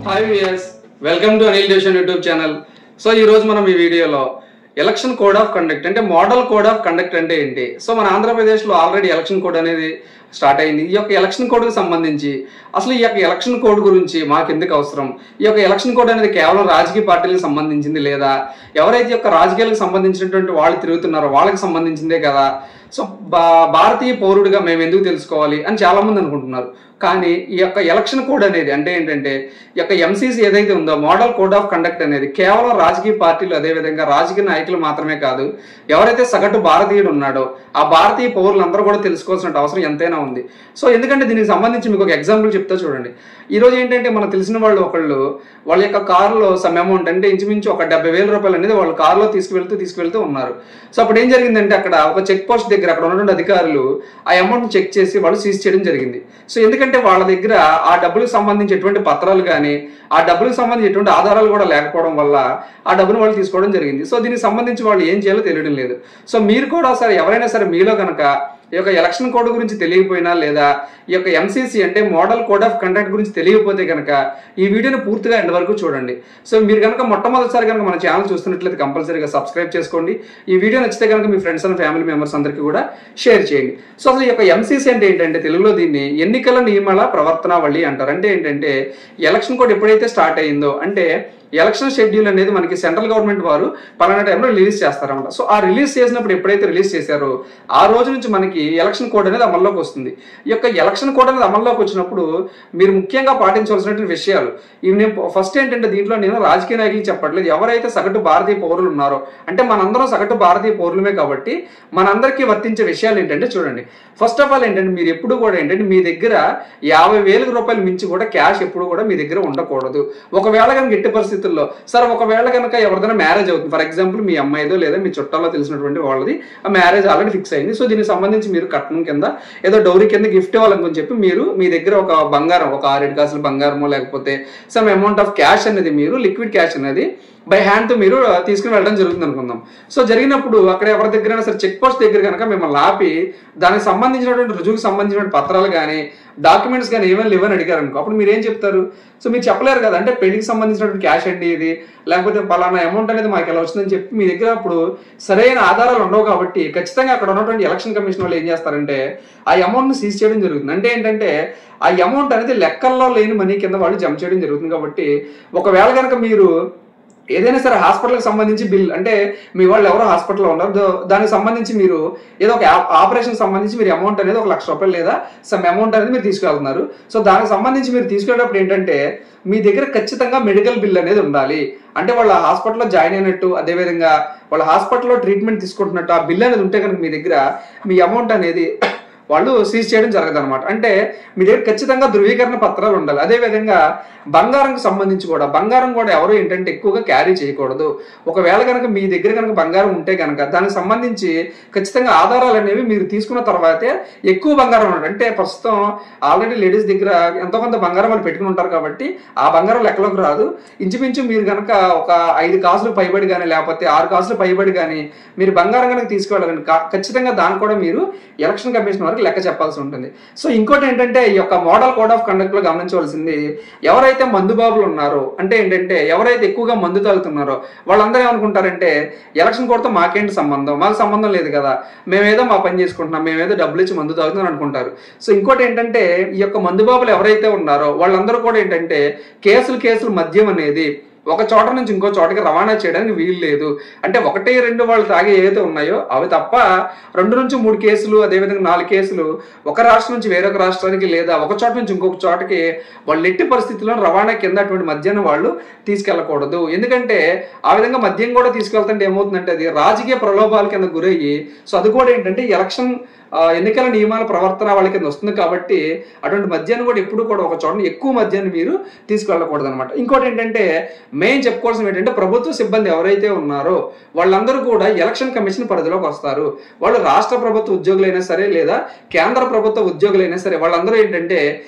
Hi viewers, welcome to Anil Deshan YouTube channel. So ఈ రోజు మనం ఈ వీడియోలో ఎలక్షన్ కోడ్ ఆఫ్ కండక్ట్ అంటే మోడల్ కోడ్ ఆఫ్ కండక్ట్ అంటే ఏంటి. సో మన ఆంధ్రప్రదేశ్లో ఆల్రెడీ ఎలక్షన్ కోడ్ అనేది స్టార్ట్ అయింది. ఈ యొక్క ఎలక్షన్ కోడ్కి సంబంధించి అసలు ఈ యొక్క ఎలక్షన్ కోడ్ గురించి మాకు ఎందుకు అవసరం, ఈ యొక్క ఎలక్షన్ కోడ్ అనేది కేవలం రాజకీయ పార్టీలకు సంబంధించింది లేదా ఎవరైతే యొక్క రాజకీయాలకు సంబంధించినటువంటి వాళ్ళు తిరుగుతున్నారో వాళ్ళకి సంబంధించిందే కదా. సో భారతీయ పౌరుడిగా మేము ఎందుకు తెలుసుకోవాలి అని చాలా మంది అనుకుంటున్నారు. కానీ ఈ యొక్క ఎలక్షన్ కోడ్ అనేది అంటే ఏంటంటే ఈ యొక్క ఎంసీసీ ఏదైతే ఉందో మోడల్ కోడ్ ఆఫ్ కండక్ట్ అనేది కేవలం రాజకీయ పార్టీలు అదేవిధంగా రాజకీయ నాయకులు మాత్రమే కాదు, ఎవరైతే సగటు భారతీయుడు ఉన్నాడో ఆ భారతీయ పౌరులందరూ కూడా తెలుసుకోవాల్సిన అవసరం ఎంతైనా ఉంది. సో ఎందుకంటే దీనికి సంబంధించి మీకు ఒక ఎగ్జాంపుల్ చెప్తా చూడండి. ఈ రోజు ఏంటంటే మనకు తెలిసిన వాళ్ళు ఒకళ్ళు వాళ్ళ యొక్క కారులో సమ్ అమౌంట్ అంటే ఇంచుమించు ఒక 70,000 రూపాయలు అనేది వాళ్ళ కారులో తీసుకువెళ్తూ ఉన్నారు. సో అప్పుడు ఏం జరిగిందంటే అక్కడ ఒక చెక్ పోస్ట్ దగ్గర అక్కడ ఉన్నటువంటి అధికారులు ఆ అమౌంట్ చెక్ చేసి వాళ్ళు సీజ్ చేయడం జరిగింది. సో ఎందుకంటే వాళ్ళ దగ్గర ఆ డబ్బులకు సంబంధించి ఎటువంటి పత్రాలు కానీ ఆ డబ్బులకు సంబంధించి ఎటువంటి ఆధారాలు కూడా లేకపోవడం వల్ల ఆ డబ్బును వాళ్ళు తీసుకోవడం జరిగింది. సో దీనికి సంబంధించి వాళ్ళు ఏం చేయాలో తెలియడం లేదు. సో మీరు కూడా సరే ఎవరైనా సరే మీలో కనుక ఈ యొక్క ఎలక్షన్ కోడ్ గురించి తెలియకపోయినా లేదా ఈ యొక్క ఎంసీసీ అంటే మోడల్ కోడ్ ఆఫ్ కండక్ట్ గురించి తెలియకపోతే కనుక ఈ వీడియోని పూర్తిగా ఎండ్ వరకు చూడండి. సో మీరు కనుక మొట్టమొదటిసారి కనుక మన ఛానల్ చూస్తున్నట్లయితే కంపల్సరీగా సబ్స్క్రైబ్ చేసుకోండి. ఈ వీడియో నచ్చితే కనుక మీ ఫ్రెండ్స్ అండ్ ఫ్యామిలీ మెంబర్స్ అందరికీ కూడా షేర్ చేయండి. సో అసలు ఈ యొక్క ఎంసీసీ అంటే ఏంటంటే తెలుగులో దీన్ని ఎన్నికల నియమాల ప్రవర్తనావళి అంటారు. అంటే ఏంటంటే ఎలక్షన్ కోడ్ ఎప్పుడైతే స్టార్ట్ అయ్యిందో అంటే ఎలక్షన్ షెడ్యూల్ అనేది మనకి సెంట్రల్ గవర్నమెంట్ వారు పలానా టైంలో రిలీజ్ చేస్తారన్నమాట. సో ఆ రిలీజ్ చేసినప్పుడు ఎప్పుడైతే రిలీజ్ చేశారో ఆ రోజు నుంచి మనకి ఎలక్షన్ కోడ్ అనేది అమల్లోకి వస్తుంది. ఈ యొక్క ఎలక్షన్ కోడ్ అనేది అమల్లోకి వచ్చినప్పుడు మీరు ముఖ్యంగా పాటించవలసినటువంటి విషయాలు ఇవి నేను ఫస్ట్ ఏంటంటే దీంట్లో నేను రాజకీయ నాయకులు చెప్పట్లేదు, ఎవరైతే సగటు భారతీయ పౌరులు ఉన్నారో అంటే మనందరం సగటు భారతీయ పౌరులమే కాబట్టి మనందరికీ వర్తించే విషయాలు ఏంటంటే చూడండి. ఫస్ట్ ఆఫ్ ఆల్ ఏంటంటే మీరు ఎప్పుడు కూడా ఏంటంటే మీ దగ్గర 50,000 రూపాయలు మించి కూడా క్యాష్ ఎప్పుడు కూడా మీ దగ్గర ఉండకూడదు. ఒకవేళ కనుక ఎట్టి పరిస్థితుల్లో సరే ఒకవేళ కనుక ఎవరిదైనా మ్యారేజ్ అవుతుంది, ఫర్ ఎగ్జాంపుల్ మీ అమ్మాయిదో లేదా మీ చుట్టాల్లో తెలిసినటువంటి వాళ్ళది ఆ మ్యారేజ్ ఆల్రెడీ ఫిక్స్ అయింది. సో దీనికి సంబంధించి మీరు కట్నం కింద ఏదో డౌరీ కింద గిఫ్ట్ ఇవ్వాలని చెప్పి మీరు మీ దగ్గర ఒక బంగారం ఒక 6-7 కాసులు బంగారమో లేకపోతే సమ్ అమౌంట్ ఆఫ్ క్యాష్ అనేది మీరు లిక్విడ్ క్యాష్ అనేది బై హ్యాండ్ తో మీరు తీసుకుని వెళ్ళడం జరుగుతుంది అనుకుందాం. సో జరిగినప్పుడు అక్కడ ఎవరి దగ్గరైనా సరే చెక్ పోస్ట్ దగ్గర కనుక మిమ్మల్ని ఆపి దానికి సంబంధించినటువంటి రుజువుకు సంబంధించిన పత్రాలు కానీ డాక్యుమెంట్స్ కానీ ఏమైనా లేవని అడిగారు అనుకో, అప్పుడు మీరు ఏం చెప్తారు? సో మీరు చెప్పలేరు కదా, అంటే పెళ్లికి సంబంధించినటువంటి క్యాష్ అండి ఇది లేకపోతే పలానా అమౌంట్ అనేది మాకు ఎలా వచ్చిందని చెప్పి మీ దగ్గర అప్పుడు సరైన ఆధారాలు ఉండవు. కాబట్టి ఖచ్చితంగా అక్కడ ఉన్నటువంటి ఎలక్షన్ కమిషన్ వాళ్ళు ఏం చేస్తారంటే ఆ అమౌంట్ ని సీజ్ చేయడం జరుగుతుంది. అంటే ఏంటంటే ఆ అమౌంట్ అనేది లెక్కల్లో లేని మనీ కింద వాళ్ళు జమ చేయడం జరుగుతుంది. కాబట్టి ఒకవేళ కనుక మీరు ఏదైనా సరే హాస్పిటల్కి సంబంధించి బిల్ అంటే మీ వాళ్ళు ఎవరో హాస్పిటల్లో ఉన్నారు, దానికి సంబంధించి మీరు ఏదో ఒక ఆపరేషన్ సంబంధించి మీరు అమౌంట్ అనేది 1,00,000 రూపాయలు లేదా సమ్ అమౌంట్ అనేది మీరు తీసుకెళ్తున్నారు. సో దానికి సంబంధించి మీరు తీసుకెళ్ళేటప్పుడు ఏంటంటే మీ దగ్గర ఖచ్చితంగా మెడికల్ బిల్ అనేది ఉండాలి. అంటే వాళ్ళ హాస్పిటల్లో జాయిన్ అయినట్టు అదేవిధంగా వాళ్ళ హాస్పిటల్లో ట్రీట్మెంట్ తీసుకుంటున్నట్టు ఆ బిల్ అనేది ఉంటే కనుక మీ దగ్గర మీ అమౌంట్ అనేది వాళ్ళు సీజ్ చేయడం జరగదు అనమాట. అంటే మీ దగ్గర ఖచ్చితంగా ధృవీకరణ పత్రాలు ఉండాలి. అదేవిధంగా బంగారంకి సంబంధించి కూడా బంగారం కూడా ఎవరు ఏంటంటే ఎక్కువగా క్యారీ చేయకూడదు. ఒకవేళ కనుక మీ దగ్గర కనుక బంగారం ఉంటే కనుక దానికి సంబంధించి ఖచ్చితంగా ఆధారాలు అనేవి మీరు తీసుకున్న తర్వాతే ఎక్కువ బంగారం ఉండాలి. అంటే ప్రస్తుతం ఆల్రెడీ లేడీస్ దగ్గర ఎంతో కొంత బంగారం వాళ్ళు పెట్టుకుని ఉంటారు కాబట్టి ఆ బంగారం లెక్కలోకి రాదు. ఇంచుమించు మీరు కనుక ఒక 5 కాసులు పైబడి కానీ లేకపోతే 6 కాసులు పైబడి కానీ మీరు బంగారం కనుక తీసుకువెళ్ళాలని ఖచ్చితంగా దాన్ని కూడా మీరు ఎలక్షన్ కమిషన్ వరకు లెక్క చెప్పాల్సి ఉంటుంది. సో ఇంకోటి ఏంటంటే ఈ యొక్క మోడల్ కోడ్ ఆఫ్ కండక్ట్ లో గమనించవలసింది ఎవరైతే మందుబాబులు ఉన్నారో అంటే ఏంటంటే ఎవరైతే ఎక్కువగా మందు తాగుతున్నారో వాళ్ళందరూ ఏమనుకుంటారంటే ఎలక్షన్ కోడ్తో మాకేంటి సంబంధం, మాకు సంబంధం లేదు కదా, మేమేదో మా పని చేసుకుంటున్నాం, మేమేదో డబ్బులు ఇచ్చి మందు తాగుతున్నాం అనుకుంటారు. సో ఇంకోటి ఏంటంటే ఈ యొక్క మందుబాబులు ఎవరైతే ఉన్నారో వాళ్ళందరూ కూడా ఏంటంటే కేసులు మద్యం అనేది ఒక చోట నుంచి ఇంకో చోటకి రవాణా చేయడానికి వీలు లేదు. అంటే 1-2 వాళ్ళు తాగే ఏవైతే ఉన్నాయో అవి తప్ప 2 నుంచి 3 కేసులు అదేవిధంగా 4 కేసులు ఒక రాష్ట్రం నుంచి వేరొక రాష్ట్రానికి లేదా ఒక చోట నుంచి ఇంకొక చోటకి వాళ్ళు ఎట్టి పరిస్థితుల్లో రవాణా కింద అటువంటి మద్యాన్ని వాళ్ళు తీసుకెళ్ళకూడదు. ఎందుకంటే ఆ విధంగా మద్యం కూడా తీసుకెళ్తుంటే ఏమవుతుందంటే అది రాజకీయ ప్రలోభాల కింద గురయ్యి సో అది కూడా ఏంటంటే ఎన్నికల నియమాల ప్రవర్తన వాళ్ళ కింద వస్తుంది. కాబట్టి అటువంటి మద్యాన్ని కూడా ఎప్పుడు కూడా ఒక చోట ఎక్కువ మద్యాన్ని మీరు తీసుకెళ్ళకూడదు అనమాట. ఇంకోటి ఏంటంటే మెయిన్ చెప్పుకోవాల్సిన ఏంటంటే ప్రభుత్వ సిబ్బంది ఎవరైతే ఉన్నారో వాళ్ళందరూ కూడా ఎలక్షన్ కమిషన్ పరిధిలోకి వస్తారు. వాళ్ళు రాష్ట్ర ప్రభుత్వ ఉద్యోగులైనా సరే లేదా కేంద్ర ప్రభుత్వ ఉద్యోగులైనా సరే వాళ్ళందరూ ఏంటంటే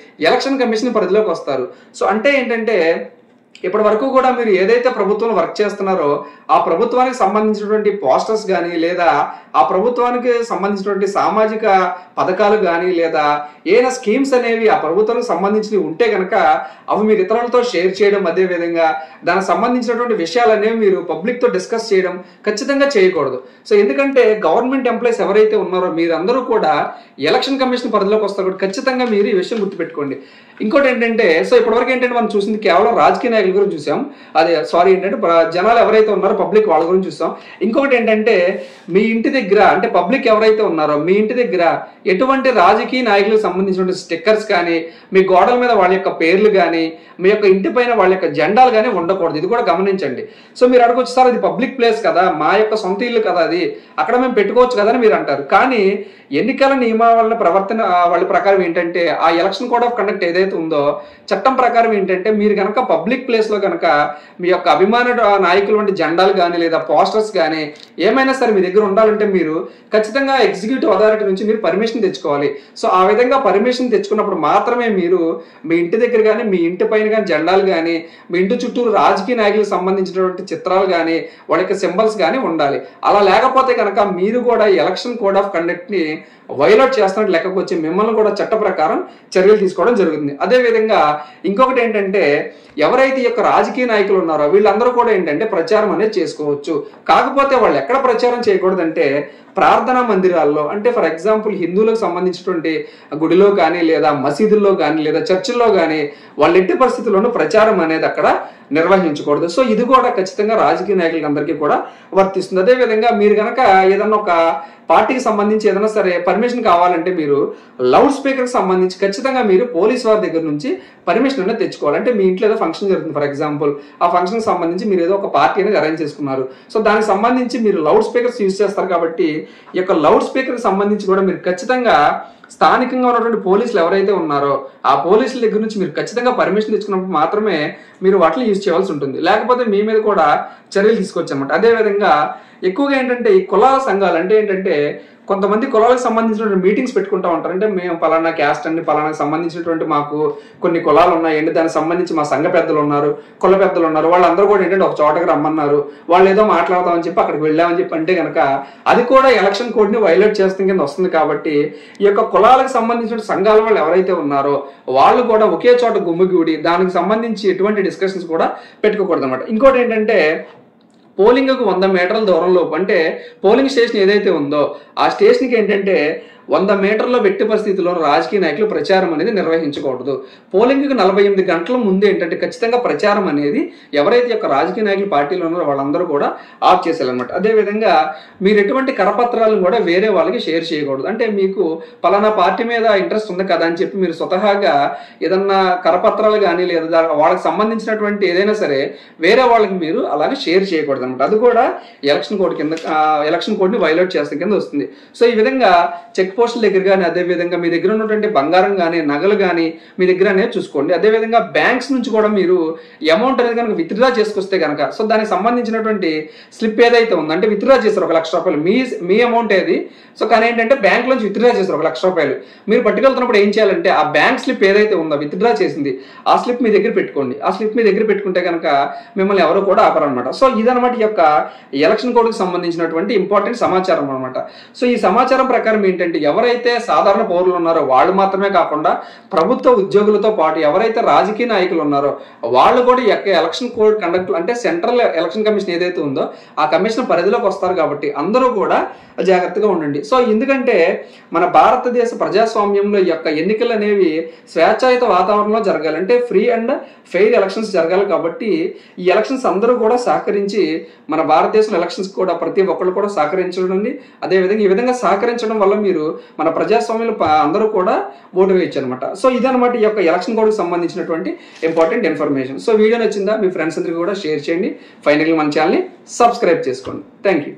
ఎలక్షన్ కమిషన్ పరిధిలోకి వస్తారు. సో అంటే ఏంటంటే ఇప్పటి వరకు కూడా మీరు ఏదైతే ప్రభుత్వం వర్క్ చేస్తున్నారో ఆ ప్రభుత్వానికి సంబంధించినటువంటి పోస్టర్స్ కానీ లేదా ఆ ప్రభుత్వానికి సంబంధించినటువంటి సామాజిక పథకాలు కానీ లేదా ఏదైనా స్కీమ్స్ అనేవి ఆ ప్రభుత్వానికి సంబంధించినవి ఉంటే కనుక అవి మీరు ఇతరులతో షేర్ చేయడం, అదే విధంగా దానికి సంబంధించినటువంటి విషయాలు అనేవి మీరు పబ్లిక్తో డిస్కస్ చేయడం ఖచ్చితంగా చేయకూడదు. సో ఎందుకంటే గవర్నమెంట్ ఎంప్లాయీస్ ఎవరైతే ఉన్నారో మీరందరూ కూడా ఎలక్షన్ కమిషన్ పరిధిలోకి వస్తారు కాబట్టి ఖచ్చితంగా మీరు ఈ విషయం గుర్తుపెట్టుకోండి. ఇంకోటి ఏంటంటే, సో ఇప్పటివరకు ఏంటంటే మనం చూసింది కేవలం రాజకీయ నాయకుల గురించి చూసాం, అదే సారీ ఏంటంటే జనాలు ఎవరైతే ఉన్నారో పబ్లిక్ వాళ్ళ గురించి చూసాం. ఇంకొకటి ఏంటంటే మీ ఇంటి దగ్గర అంటే పబ్లిక్ ఎవరైతే ఉన్నారో మీ ఇంటి దగ్గర ఎటువంటి రాజకీయ నాయకులకు సంబంధించిన స్టిక్కర్స్ కానీ, మీ గోడల మీద వాళ్ళ యొక్క పేర్లు కానీ, మీ యొక్క ఇంటి పైన వాళ్ళ యొక్క జెండాలు కానీ ఉండకూడదు. ఇది కూడా గమనించండి. సో మీరు అడగొచ్చు, సార్ ఇది పబ్లిక్ ప్లేస్ కదా, మా యొక్క సొంత ఇల్లు కదా, అది అక్కడ మేము పెట్టుకోవచ్చు కదా అని మీరు అంటారు. కానీ ఎన్నికల నియమావళి ప్రవర్తన వాళ్ళ ప్రకారం ఏంటంటే ఆ ఎలక్షన్ కోడ్ ఆఫ్ కండక్ట్ ఏదైతే ఉందో చట్టం ప్రకారం ఏంటంటే మీరు కనుక పబ్లిక్ ప్లేస్ లో కనుక మీ యొక్క అభిమాన నాయకులు వంటి జెండాలు కానీ లేదా పోస్టర్స్ కానీ ఏమైనా సరే మీ దగ్గర ఉండాలంటే మీరు ఖచ్చితంగా ఎగ్జిక్యూటివ్ అథారిటీ నుంచి మీరు పర్మిషన్ తెచ్చుకోవాలి. సో ఆ విధంగా పర్మిషన్ తెచ్చుకున్నప్పుడు మాత్రమే మీరు మీ ఇంటి దగ్గర కానీ మీ ఇంటి పైన కానీ జెండాలు కానీ మీ ఇంటి చుట్టూరు రాజకీయ నాయకులకు సంబంధించినటువంటి చిత్రాలు కానీ వాళ్ళ యొక్క సింబల్స్ కానీ ఉండాలి. అలా లేకపోతే కనుక మీరు కూడా ఎలక్షన్ కోడ్ ఆఫ్ కండక్ట్ ని వైలేట్ చేస్తున్నట్టు లెక్కకు వచ్చి మిమ్మల్ని కూడా చట్ట ప్రకారం చర్యలు తీసుకోవడం జరుగుతుంది. అదేవిధంగా ఇంకొకటి ఏంటంటే ఎవరైతే ఈ యొక్క రాజకీయ నాయకులు ఉన్నారో వీళ్ళందరూ కూడా ఏంటంటే ప్రచారం అనేది చేసుకోవచ్చు. కాకపోతే వాళ్ళు ఎక్కడ ప్రచారం చేయకూడదంటే ప్రార్థనా మందిరాల్లో, అంటే ఫర్ ఎగ్జాంపుల్ హిందువులకు సంబంధించినటువంటి గుడిలో కానీ లేదా మసీదుల్లో కానీ లేదా చర్చిల్లో కానీ వాళ్ళ ఎట్టి పరిస్థితుల్లోనూ ప్రచారం అనేది అక్కడ నిర్వహించకూడదు. సో ఇది కూడా ఖచ్చితంగా రాజకీయ నాయకులకి అందరికీ కూడా వర్తిస్తుంది. అదేవిధంగా మీరు కనుక ఏదన్నా ఒక పార్టీకి సంబంధించి ఏదైనా సరే పర్మిషన్ కావాలంటే మీరు లౌడ్ స్పీకర్కి సంబంధించి ఖచ్చితంగా మీరు పోలీస్ వారి దగ్గర నుంచి పర్మిషన్ అనేది తెచ్చుకోవాలి. అంటే మీ ఇంట్లో ఏదో ఫంక్షన్ జరుగుతుంది ఫర్ ఎగ్జాంపుల్, ఆ ఫంక్షన్కి సంబంధించి మీరు ఏదో ఒక పార్టీ అనేది అరేంజ్ చేసుకున్నారు. సో దానికి సంబంధించి మీరు లౌడ్ స్పీకర్స్ యూజ్ చేస్తారు కాబట్టి ఈ యొక్క లౌడ్ స్పీకర్కి సంబంధించి కూడా మీరు ఖచ్చితంగా స్థానికంగా ఉన్నటువంటి పోలీసులు ఎవరైతే ఉన్నారో ఆ పోలీసుల దగ్గర నుంచి మీరు ఖచ్చితంగా పర్మిషన్ తెచ్చుకున్నప్పుడు మాత్రమే మీరు వాటిని యూజ్ చేయాల్సి ఉంటుంది. లేకపోతే మీ మీద కూడా చర్యలు తీసుకోవచ్చు అనమాట. అదేవిధంగా ఎక్కువగా ఏంటంటే ఈ కులాల సంఘాలు అంటే ఏంటంటే కొంతమంది కులాలకు సంబంధించినటువంటి మీటింగ్స్ పెట్టుకుంటా ఉంటారు. అంటే మేము పలానా క్యాస్ట్ అండి, పలానాకి సంబంధించినటువంటి మాకు కొన్ని కులాలు ఉన్నాయండి, దానికి సంబంధించి మా సంఘ పెద్దలు ఉన్నారు, కుల పెద్దలు ఉన్నారు, వాళ్ళందరూ కూడా ఏంటంటే ఒక చోటకి రమ్మన్నారు, వాళ్ళు ఏదో మాట్లాడతామని చెప్పి అక్కడికి వెళ్ళామని చెప్పి అంటే కనుక అది కూడా ఎలక్షన్ కోడ్ ని వైలేట్ చేస్తుంది కింద వస్తుంది. కాబట్టి ఈ యొక్క కులాలకు సంబంధించిన సంఘాల వాళ్ళు ఎవరైతే ఉన్నారో వాళ్ళు కూడా ఒకే చోట గుమ్మిగూడి దానికి సంబంధించి ఎటువంటి డిస్కషన్స్ కూడా పెట్టుకోకూడదు అనమాట. ఇంకోటి ఏంటంటే పోలింగ్కు 100 మీటర్ల దూరంలో అంటే పోలింగ్ స్టేషన్ ఏదైతే ఉందో ఆ స్టేషన్కి ఏంటంటే 100 మీటర్ల వ్యక్తి పరిస్థితిలో రాజకీయ నాయకులు ప్రచారం అనేది నిర్వహించకూడదు. పోలింగ్కి 48 గంటల ముందు ఏంటంటే ఖచ్చితంగా ప్రచారం అనేది ఎవరైతే యొక్క రాజకీయ నాయకులు పార్టీలో ఉన్నారో వాళ్ళందరూ కూడా ఆఫ్ చేసేయాలన్నమాట. అదేవిధంగా మీరు ఎటువంటి కరపత్రాలను కూడా వేరే వాళ్ళకి షేర్ చేయకూడదు. అంటే మీకు పలానా పార్టీ మీద ఇంట్రెస్ట్ ఉంది కదా అని చెప్పి మీరు స్వతహాగా ఏదన్నా కరపత్రాలు కానీ లేదా వాళ్ళకి సంబంధించినటువంటి ఏదైనా సరే వేరే వాళ్ళకి మీరు అలాగే షేర్ చేయకూడదు అనమాట. అది కూడా ఎలక్షన్ కోడ్ ని వైలేట్ చేస్తే కింద వస్తుంది. సో ఈ విధంగా చెక్ పోస్టుల దగ్గర కానీ అదేవిధంగా మీ దగ్గర ఉన్నటువంటి బంగారం కానీ నగలు కానీ మీ దగ్గర అనేది చూసుకోండి. అదేవిధంగా బ్యాంక్స్ నుంచి కూడా మీరు అమౌంట్ అనేది కనుక విత్డ్రా చేసుకొస్తే కనుక సో దానికి సంబంధించినటువంటి స్లిప్ ఏదైతే ఉందో అంటే విత్డ్రా చేస్తారు 1 లక్ష రూపాయలు మీ అమౌంట్ ఏది. సో కానీ ఏంటంటే బ్యాంక్ నుంచి విత్డ్రా చేస్తారు 1 లక్ష రూపాయలు. మీరు పట్టుకెళ్తున్నప్పుడు ఏం చేయాలంటే ఆ బ్యాంక్ స్లిప్ ఏదైతే ఉందో విత్డ్రా చేసింది ఆ స్లిప్ మీ దగ్గర పెట్టుకోండి. ఆ స్లిప్ మీ దగ్గర పెట్టుకుంటే కనుక మిమ్మల్ని ఎవరు కూడా ఆపరనమాట. సో ఇదనమాట ఈ యొక్క ఎలక్షన్ కోడ్కి సంబంధించినటువంటి ఇంపార్టెంట్ సమాచారం అనమాట. సో ఈ సమాచారం ప్రకారం ఏంటంటే ఎవరైతే సాధారణ పౌరులు ఉన్నారో వాళ్ళు మాత్రమే కాకుండా ప్రభుత్వ ఉద్యోగులతో పాటు ఎవరైతే రాజకీయ నాయకులు ఉన్నారో వాళ్ళు కూడా ఎలక్షన్ కోడ్ కండక్ట్ అంటే సెంట్రల్ ఎలక్షన్ కమిషన్ ఏదైతే ఉందో ఆ కమిషన్ పరిధిలోకి వస్తారు. కాబట్టి అందరూ కూడా జాగ్రత్తగా ఉండండి. సో ఎందుకంటే మన భారతదేశ ప్రజాస్వామ్యంలో ఈ యొక్క ఎన్నికలు అనేవి స్వేచ్ఛాయుత వాతావరణంలో జరగాలి, అంటే ఫ్రీ అండ్ ఫెయిర్ ఎలక్షన్స్ జరగాలి. కాబట్టి ఈ ఎలక్షన్స్ అందరూ కూడా సహకరించి మన భారతదేశం ఎలక్షన్స్ కూడా ప్రతి ఒక్కళ్ళు కూడా సహకరించడం, అదేవిధంగా ఈ విధంగా సహకరించడం వల్ల మీరు మన ప్రజాస్వామ్యంలో అందరూ కూడా ఓటు వేయచ్చు అనమాట. సో ఇదనమాట ఈ యొక్క ఎలక్షన్ కోడ్కి సంబంధించినటువంటి ఇంపార్టెంట్ ఇన్ఫర్మేషన్. సో వీడియో నచ్చిందా మీ ఫ్రెండ్స్ అందరికీ కూడా షేర్ చేయండి. ఫైనల్గా మన ఛానల్ని సబ్స్క్రైబ్ చేసుకోండి. Thank you.